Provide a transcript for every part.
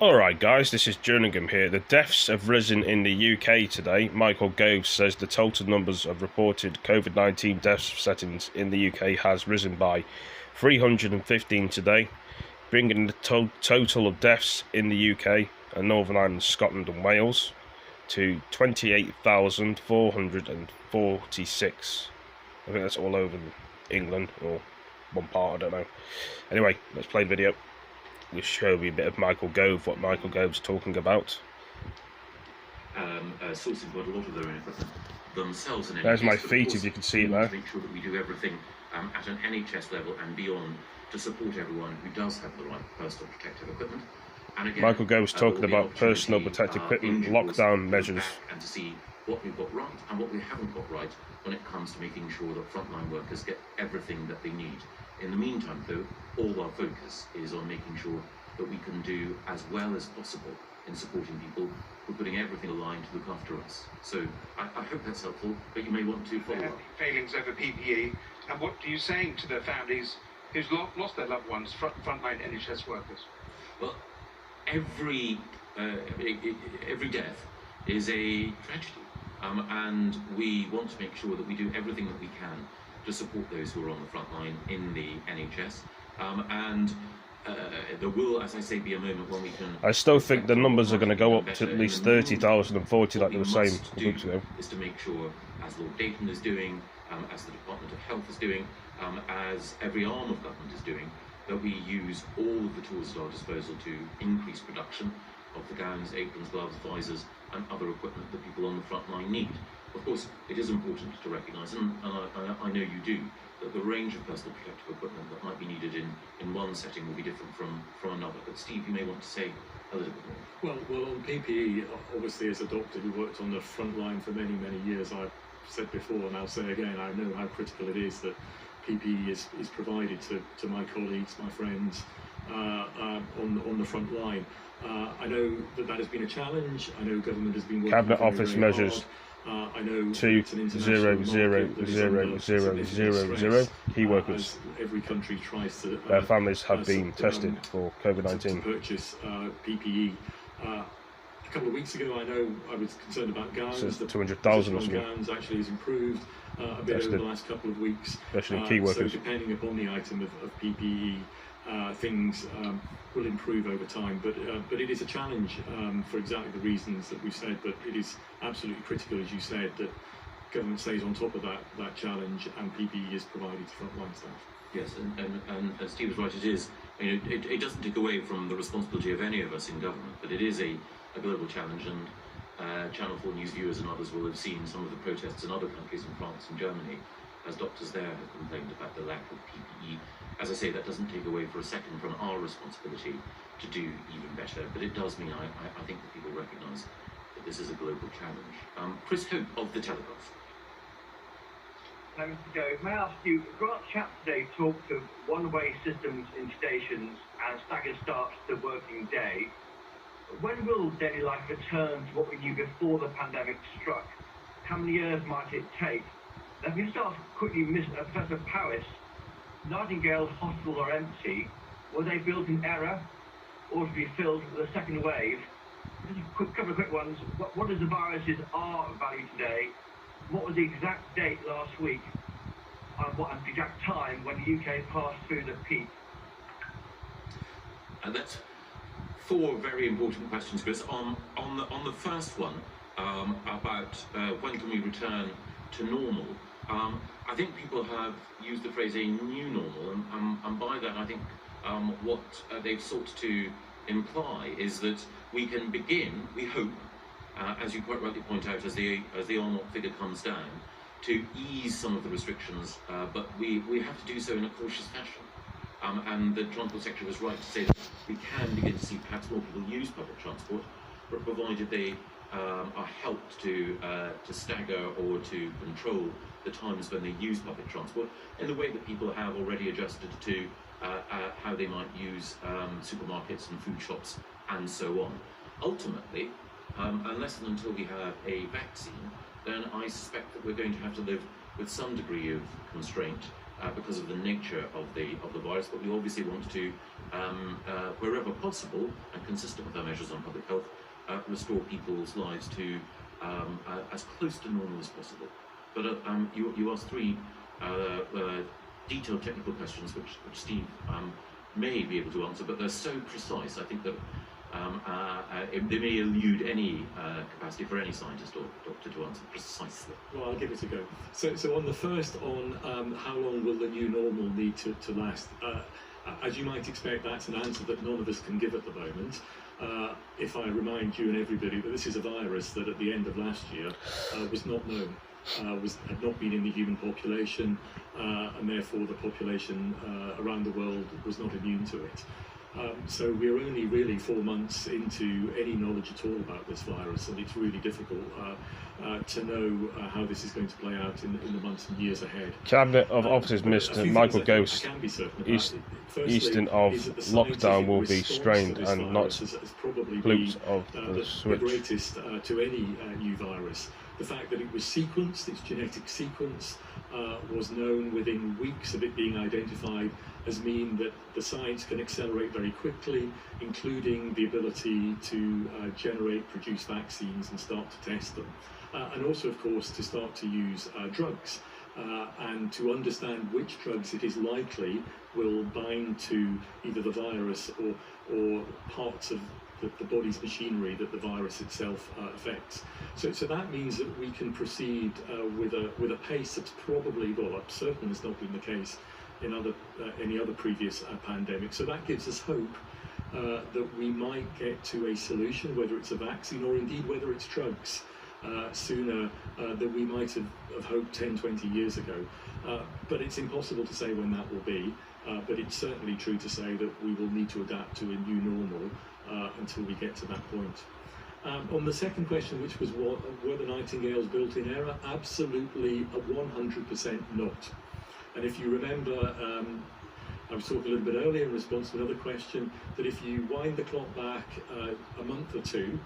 Alright guys, this is Jerningham here. The deaths have risen in the UK today. Michael Gove says the total numbers of reported COVID-19 deaths settings in the UK has risen by 315 today, bringing the total of deaths in the UK and Northern Ireland, Scotland and Wales to 28,446. I think that's all over England, or one part, I don't know. Anyway, let's play the video. We'll show you a bit of Michael Gove, what Michael Gove's talking about. Sourcing quite a lot of their own equipment themselves. There's my feet, if you can see it there. To make sure that we do everything at an NHS level and beyond to support everyone who does have the right personal protective equipment. And again, Michael Gove's talking about personal protective equipment, lockdown measures. And to see what we've got right and what we haven't got right when it comes to making sure that frontline workers get everything that they need. In the meantime, though, all our focus is on making sure that we can do as well as possible in supporting people who are putting everything aligned to look after us. So I hope that's helpful, but you may want to follow up. Failings over PPE, and what are you saying to the families who's lost their loved ones, frontline NHS workers? Well, every death is a tragedy, and we want to make sure that we do everything that we can to support those who are on the front line in the NHS, there will, as I say, be a moment when we can... I still think the numbers are going to go up to at least 30,000 and 40 like they were saying a couple weeks ago. Is to make sure, as Lord Dayton is doing, as the Department of Health is doing, as every arm of government is doing, that we use all of the tools at our disposal to increase production of the gowns, aprons, gloves, visors and other equipment that people on the front line need. Of course, it is important to recognise, and I know you do, that the range of personal protective equipment that might be needed in one setting will be different from another. But Steve, you may want to say a little bit more. Well, on PPE, obviously as a doctor who worked on the front line for many, many years, I've said before and I'll say again, I know how critical it is that PPE is provided to my colleagues, my friends on the front line. I know that has been a challenge. I know government has been working Cabinet very, Office very measures. I know 2,000,000 key workers. Every country tries to. Their families have been tested for COVID-19. To purchase PPE. A couple of weeks ago, I know I was concerned about gowns. So 200,000 or something. Gowns actually has improved a bit over the last couple of weeks. Especially key workers. So depending upon the item of PPE, things will improve over time, but it is a challenge for exactly the reasons that we've said. But it is absolutely critical, as you said, that government stays on top of that challenge and PPE is provided to frontline staff. Yes, and as Steve was right, it is. I mean, it doesn't take away from the responsibility of any of us in government, but it is a global challenge. And Channel 4 News viewers and others will have seen some of the protests in other countries, in France and Germany, as doctors there have complained about the lack of PPE. As I say, that doesn't take away for a second from our responsibility to do even better, but it does mean I think that people recognise that this is a global challenge. Chris Hope of The Telegraph. Mr. Gove, may I ask you, Grant Chap today talked of one-way systems in stations and staggered starts to the working day. When will daily life return to what we knew before the pandemic struck? How many years might it take? If you start quickly, Professor Paris, Nightingale's hospitals are empty. Were they built in error or to be filled with a second wave? Just a couple of quick ones. What is the virus's R value today? What was the exact date last week? And what is the exact time when the UK passed through the peak? And that's four very important questions, Chris. On the first one, about when can we return to normal, I think people have used the phrase a new normal, and by that I think what they've sought to imply is that we can begin, we hope, as you quite rightly point out, as the R0 figure comes down, to ease some of the restrictions, but we have to do so in a cautious fashion. And the Transport Secretary was right to say that we can begin to see perhaps more people use public transport, but provided they are helped to stagger or to control the times when they use public transport in the way that people have already adjusted to how they might use supermarkets and food shops and so on. Ultimately, unless and until we have a vaccine, then I suspect that we're going to have to live with some degree of constraint because of the nature of the virus, but we obviously want to wherever possible and consistent with our measures on public health, restore people's lives to as close to normal as possible. But you asked three detailed technical questions, which Steve may be able to answer, but they're so precise, I think that they may elude any capacity for any scientist or doctor to answer precisely. Well, I'll give it a go. So on the first, on how long will the new normal need to last? As you might expect, that's an answer that none of us can give at the moment. If I remind you and everybody that this is a virus that at the end of last year was not known, had not been in the human population, and therefore the population around the world was not immune to it. So we're only really 4 months into any knowledge at all about this virus, and it's really difficult to know how this is going to play out in the months and years ahead. Cabinet of Officers Minister Michael Gove, easing of lockdown will be strained and not flukes of the switch. The greatest to any new virus. The fact that it was sequenced, its genetic sequence was known within weeks of it being identified, has mean that the science can accelerate very quickly, including the ability to produce vaccines and start to test them. And also, of course, to start to use drugs and to understand which drugs it is likely will bind to either the virus or parts of the body's machinery that the virus itself affects. So that means that we can proceed with a pace that's probably, well, certainly has not been the case in any other previous pandemic. So that gives us hope that we might get to a solution, whether it's a vaccine or indeed whether it's drugs, sooner than we might have hoped 10, 20 years ago. But it's impossible to say when that will be, but it's certainly true to say that we will need to adapt to a new normal until we get to that point. On the second question, which was were the Nightingales built in error? Absolutely, 100% not. And if you remember, I was talking a little bit earlier in response to another question, that if you wind the clock back a month or two,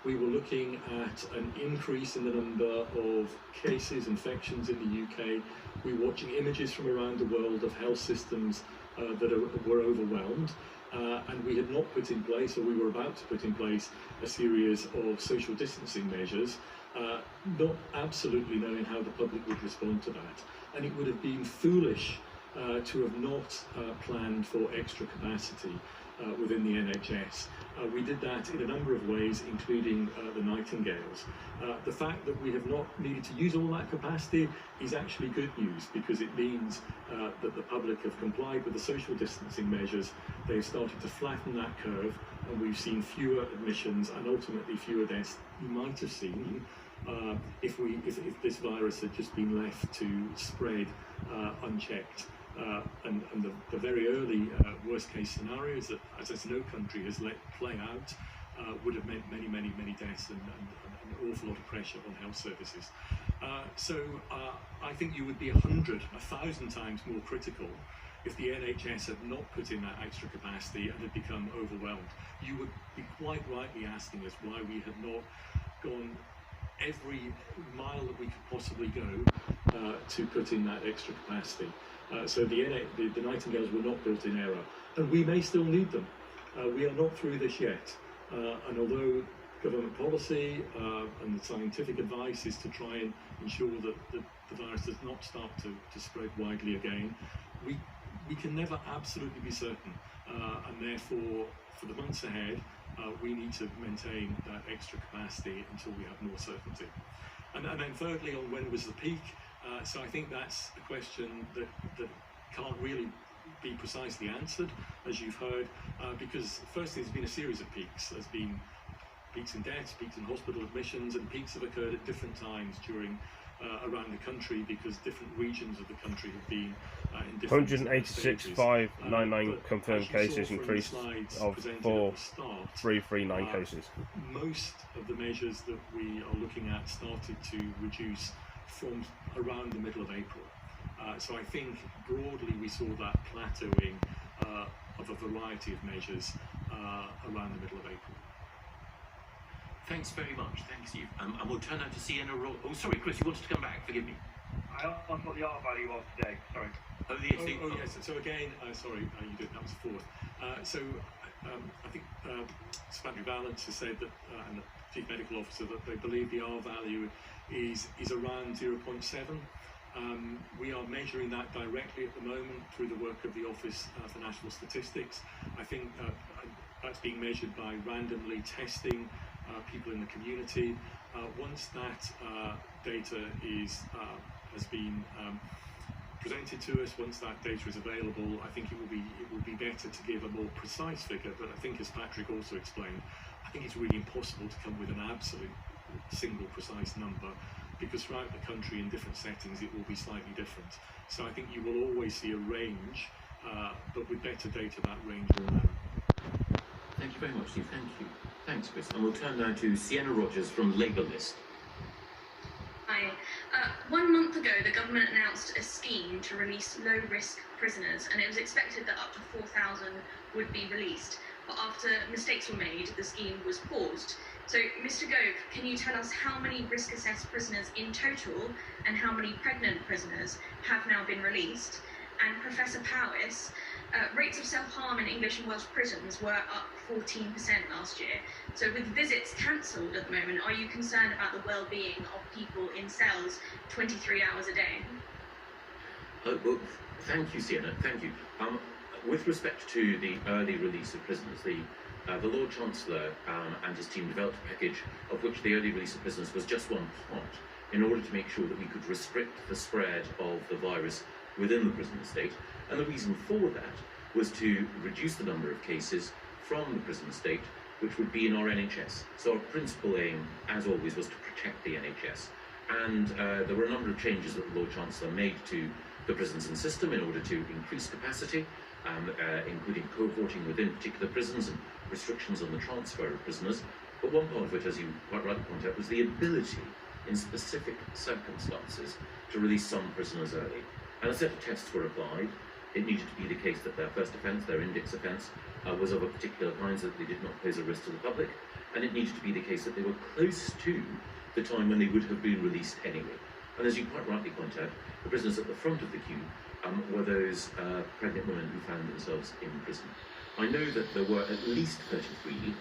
we were looking at an increase in the number of cases, infections in the UK. We were watching images from around the world of health systems that were overwhelmed. And we had not put in place, or we were about to put in place, a series of social distancing measures, not absolutely knowing how the public would respond to that. And it would have been foolish to have not planned for extra capacity within the NHS. We did that in a number of ways, including the Nightingales. The fact that we have not needed to use all that capacity is actually good news, because it means that the public have complied with the social distancing measures. They've started to flatten that curve, and we've seen fewer admissions and ultimately fewer deaths you might have seen if this virus had just been left to spread unchecked. And the very early worst case scenarios that, as no country has let play out, would have meant many, many, many deaths and an awful lot of pressure on health services. So I think you would be 1,000 times more critical if the NHS had not put in that extra capacity and had become overwhelmed. You would be quite rightly asking us why we had not gone every mile that we could possibly go to put in that extra capacity. So the Nightingales were not built in error, and we may still need them. We are not through this yet, and although government policy and the scientific advice is to try and ensure that the virus does not start to spread widely again, we can never absolutely be certain, and therefore for the months ahead we need to maintain that extra capacity until we have more certainty. And then thirdly, on when was the peak, so I think that's a question that can't really be precisely answered, as you've heard, because firstly there's been a series of peaks. There's been peaks in deaths, peaks in hospital admissions, and peaks have occurred at different times during around the country, because different regions of the country have been in different 186,599 confirmed cases, increased of 4,339 cases. Most of the measures that we are looking at started to reduce from around the middle of April. So I think broadly we saw that plateauing of a variety of measures around the middle of April. Thanks very much. Thanks, you. And we'll turn out to Sienna Roll. Oh, sorry, Chris, you wanted to come back. Forgive me. I asked what the R value was today. Sorry. Yes. So again, sorry, you did. That was fourth. I think Spadry Valence has said that, and the Chief Medical Officer, that they believe the R value is around 0.7. We are measuring that directly at the moment through the work of the Office for National Statistics. I think that's being measured by randomly testing people in the community. Once that data has been presented to us, once that data is available, I think it will be better to give a more precise figure. But I think, as Patrick also explained, I think it's really impossible to come with an absolute single precise number, because throughout the country in different settings it will be slightly different. So I think you will always see a range, but with better data that range will narrow. Thank you very much, Steve. Thank you. Thanks, Chris. And we'll turn now to Sienna Rogers from Labour List. Hi. 1 month ago, the government announced a scheme to release low-risk prisoners, and it was expected that up to 4,000 would be released. But after mistakes were made, the scheme was paused. So, Mr. Gove, can you tell us how many risk-assessed prisoners in total and how many pregnant prisoners have now been released? And Professor Powis, rates of self-harm in English and Welsh prisons were up 14% last year. So with visits cancelled at the moment, are you concerned about the well-being of people in cells 23 hours a day? Well, thank you, Sienna. Thank you. With respect to the early release of prisoners, the Lord Chancellor and his team developed a package of which the early release of prisoners was just one part, in order to make sure that we could restrict the spread of the virus within the prison estate. And the reason for that was to reduce the number of cases from the prison estate, which would be in our NHS. So our principal aim, as always, was to protect the NHS. And there were a number of changes that the Lord Chancellor made to the prisons and system in order to increase capacity, including cohorting within particular prisons and restrictions on the transfer of prisoners. But one part of it, as you quite rightly point out, was the ability, in specific circumstances, to release some prisoners early. And a set of tests were applied. It needed to be the case that their first offence, their index offence, was of a particular kind, so that they did not pose a risk to the public. And it needed to be the case that they were close to the time when they would have been released anyway. And as you quite rightly point out, the prisoners at the front of the queue were those pregnant women who found themselves in prison. I know that there were at least 33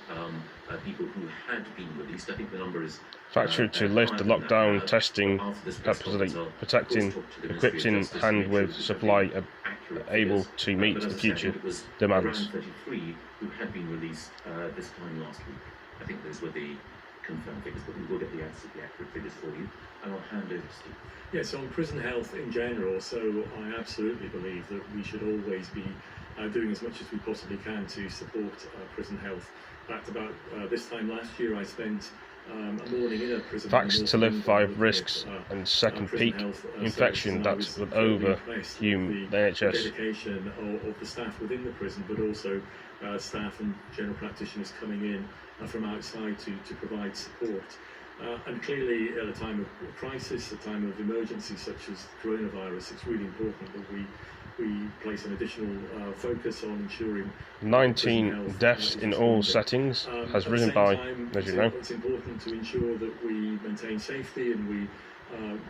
people who had been released. I think the number is Factory to lift the lockdown, testing capacity, protecting, equipping hand with supply able to meet the future demands. Around 33 who had been released this time last week. I think those were the confirmed figures, but we will get the accurate figures for you, and I'll hand over to Steve. Yes, on prison health in general, so I absolutely believe that we should always be doing as much as we possibly can to support prison health. In fact, about this time last year, I spent a morning in a prison. Facts to live 5 risks and second peak infection that would overwhelm the NHS. Dedication of the staff within the prison, but also staff and general practitioners coming in from outside to provide support. And clearly, at a time of crisis, a time of emergency such as coronavirus, it's really important that we place an additional focus on ensuring 19 deaths in all settings has risen by, as you know. It's important to ensure that we maintain safety and we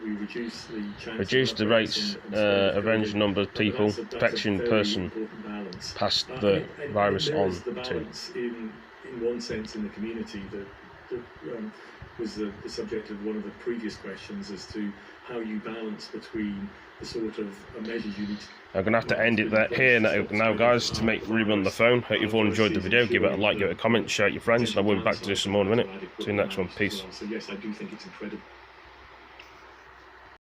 reduce the chance Reduce the rates, avenge number of people, infection person pass the virus on to. In one sense, in the community, that was the subject of one of the previous questions as to how you balance between the sort of measures you need to. I'm going to have to end it here now, guys, to make room on the phone. Hope you've all enjoyed the video. Give it a like, give it a comment, share it with your friends, and I will be back to do some more in a minute. See you next one. Peace. So yes, I do think it's incredible.